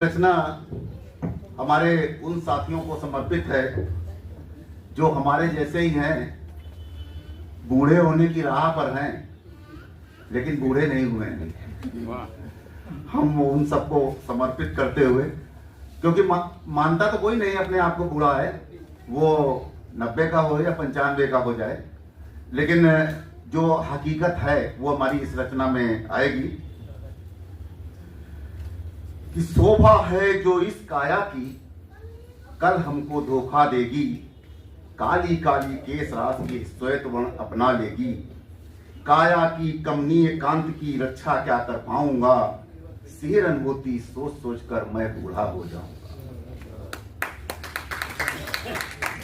रचना हमारे उन साथियों को समर्पित है जो हमारे जैसे ही हैं, बूढ़े होने की राह पर हैं लेकिन बूढ़े नहीं हुए हैं। हम उन सबको समर्पित करते हुए, क्योंकि मानता तो कोई नहीं अपने आप को बूढ़ा है, वो 90 का हो या 95 का हो जाए, लेकिन जो हकीकत है वो हमारी इस रचना में आएगी कि शोभा है जो इस काया की कल हमको धोखा देगी, काली काली केस राशि श्वेत वर्ण अपना लेगी, काया की कमनीय कांत की रक्षा क्या कर पाऊंगा, सिहरन होती सोच सोच कर मैं बूढ़ा हो जाऊंगा।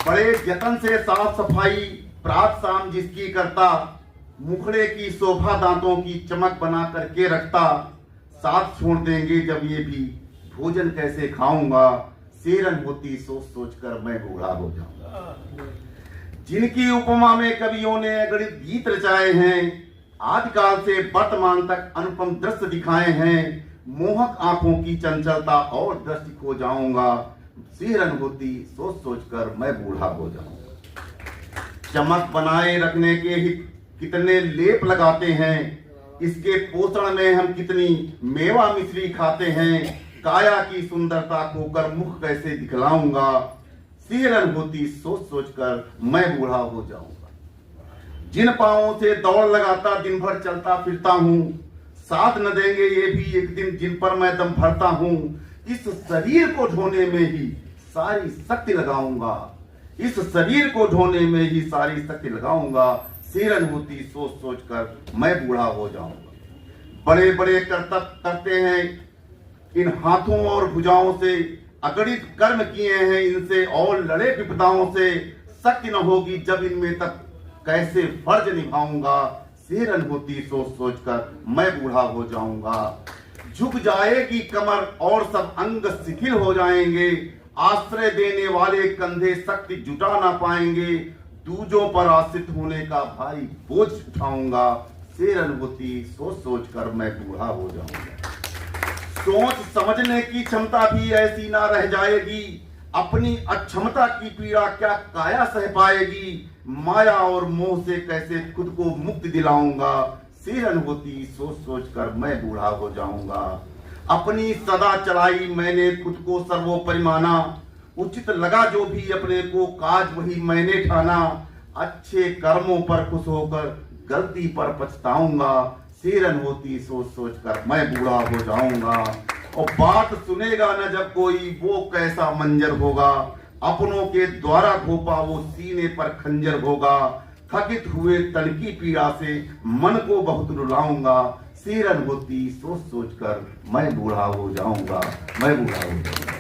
बड़े यत्न से साफ सफाई प्रात शाम जिसकी करता, मुखड़े की शोभा दांतों की चमक बना करके रखता, साथ छोड़ देंगे जब ये भी भोजन कैसे खाऊंगा, सेरन होती सोच सोच कर मैं बूढ़ा हो जाऊंगा। जिनकी उपमा में कवियों ने अगणित गीत रचाए हैं, आदिकाल से वर्तमान तक अनुपम दृश्य दिखाए हैं, मोहक आंखों की चंचलता और दृष्टि खो जाऊंगा, सेरन होती सोच सोच कर मैं बूढ़ा हो जाऊंगा। चमक बनाए रखने के ही कितने लेप लगाते हैं, इसके पोषण में हम कितनी मेवा मिश्री खाते हैं, काया की सुंदरता खोकर मुख कैसे दिखलाऊंगा, सिहरन होती सोच सोच कर मैं बूढ़ा हो जाऊंगा। जिन पांवों से दौड़ लगाता दिन भर चलता फिरता हूँ, साथ न देंगे ये भी एक दिन जिन पर मैं दम भरता हूँ, इस शरीर को ढोने में ही सारी शक्ति लगाऊंगा, इस शरीर को ढोने में ही सारी शक्ति लगाऊंगा, सिहरन होती सोच सोच कर मैं बूढ़ा हो जाऊंगा। बड़े बड़े कर्तव्य करते हैं इन हाथों और भुजाओं से, अगणित कर्म किए हैं इनसे और लड़े विपदाओं से, शक्ति न होगी जब इनमें तक कैसे फर्ज निभाऊंगा, सिहरन होती सोच सोच कर मैं बूढ़ा हो जाऊंगा। झुक जाएगी कमर और सब अंग शिथिल हो जाएंगे, आश्रय देने वाले कंधे शक्ति जुटा ना पाएंगे, दूजों पर आश्रित होने का भारी बोझ उठाऊंगा, सिहरन होती सोच सोच कर मैं बूढ़ा हो जाऊंगा। सोच समझने की क्षमता भी ऐसी ना रह जाएगी, अपनी अक्षमता की पीड़ा क्या काया सह पाएगी, माया और मोह से कैसे खुद को मुक्ति दिलाऊंगा, सिहरन होती सोच सोच कर मैं बूढ़ा हो जाऊंगा। अपनी सदा चलाई मैंने खुद को सर्वोपरि माना, उचित लगा जो भी अपने को काज वही मैंने ठाना, अच्छे कर्मों पर खुश होकर गलती पर पछताऊंगा, सिहरन होती सोच सोच कर मैं बूढ़ा हो जाऊंगा। और बात सुनेगा न जब कोई वो कैसा मंजर होगा, अपनों के द्वारा घोपा वो सीने पर खंजर होगा, थकित हुए तन की पीड़ा से मन को बहुत रुलाऊंगा, सिहरन होती सोच सोच कर मैं बूढ़ा हो जाऊंगा, मैं बूढ़ा हो जाऊंगा।